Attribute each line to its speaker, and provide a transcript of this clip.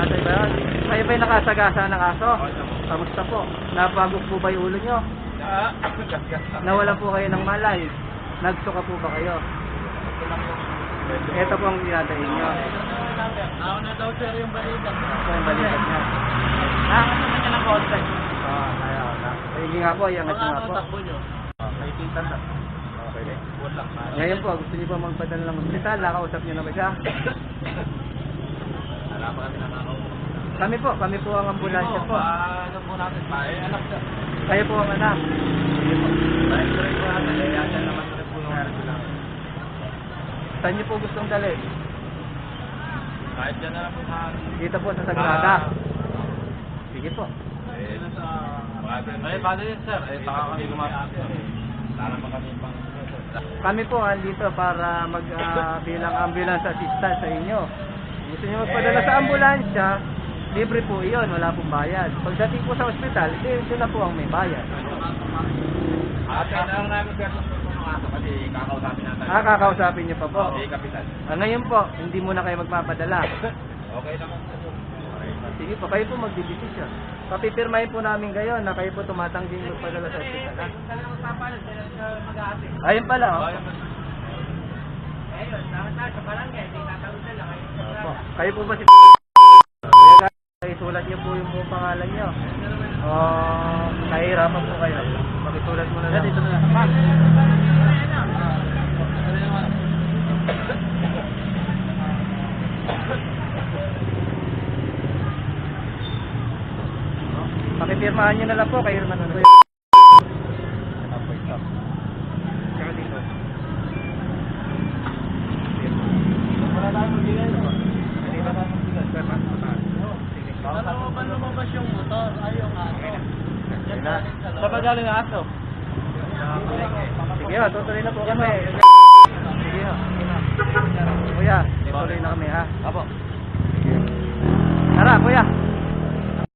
Speaker 1: Tatay ba yan? Kayo ba'y nakasagasa ng aso? Kamusta po? Napagod po ba yung ulo nyo? Nawala po kayo ng malay? Nagsuka po ba kayo? Ito po ang dinadahin nyo.
Speaker 2: Nauna daw sir yung balikan.
Speaker 1: Ito ang balikan nyo.
Speaker 2: Nakakasama niya ng kontak.
Speaker 1: Ayaw na. Sige nga po, iangat nyo nga po.
Speaker 2: Takbo nyo? May titan na.
Speaker 1: Okay.
Speaker 2: Wala.
Speaker 1: Ngayon po, gusto niyo pa magpadala ng ospital? Nakausap niyo na ba siya?
Speaker 2: Wala pa kami nakakausap.
Speaker 1: Kami po ang ambulansya po.
Speaker 2: Ano po natin? Anak siya.
Speaker 1: Kayo po ang anak. Sige po.
Speaker 2: Dahil ko rin po natin. Yan naman rin po yung anak lang.
Speaker 1: Saan niyo po gustong dalhin?
Speaker 2: Kahit dyan na lang po sa akin.
Speaker 1: Dito po sa Sagrada. Sige po.
Speaker 2: Paano yun sir? Baka kami gumagawa. Para pa kami pang...
Speaker 1: Kami po andito para bilang ambulance assistant sa inyo. Gusto niyo magpadala sa ambulansya, libre po iyon, wala pong bayad. Pagdating po sa ospital, sila po ang may bayad.
Speaker 2: Kaya na lang namin sir ng aso kasi kakausapin natin.
Speaker 1: Kakausapin niyo pa po.
Speaker 2: Okay, kapitan.
Speaker 1: Ngayon po, hindi muna kayo magpapadala.
Speaker 2: Okay naman sir.
Speaker 1: Sige po, kayo po magdidesisyon. Papipirmahin po namin kayo na kayo po tumatanggi magpadala sa ospital. Ayun pala, oh.
Speaker 2: Ayun, sa barangay, hindi natawid lang.
Speaker 1: Opo. Kayo po ba si Kaya isulat niyo po yung buong pangalan niyo. Nahihirapan po kayo. Pakisulat mo na lang. Dito na. Pakipirmahan niyo na lang po. Kayo naman ano. Tsaka dito. Wala tayong magbigay. Dito tayo magbigay.
Speaker 2: Paano lumabas yung motor? Ay, yung aso.
Speaker 1: Sa pagaling ng aso? Sige, tutuloy na po kami. Sige, kuya, tutuloy na kami ha. Apo. Tara, kuya.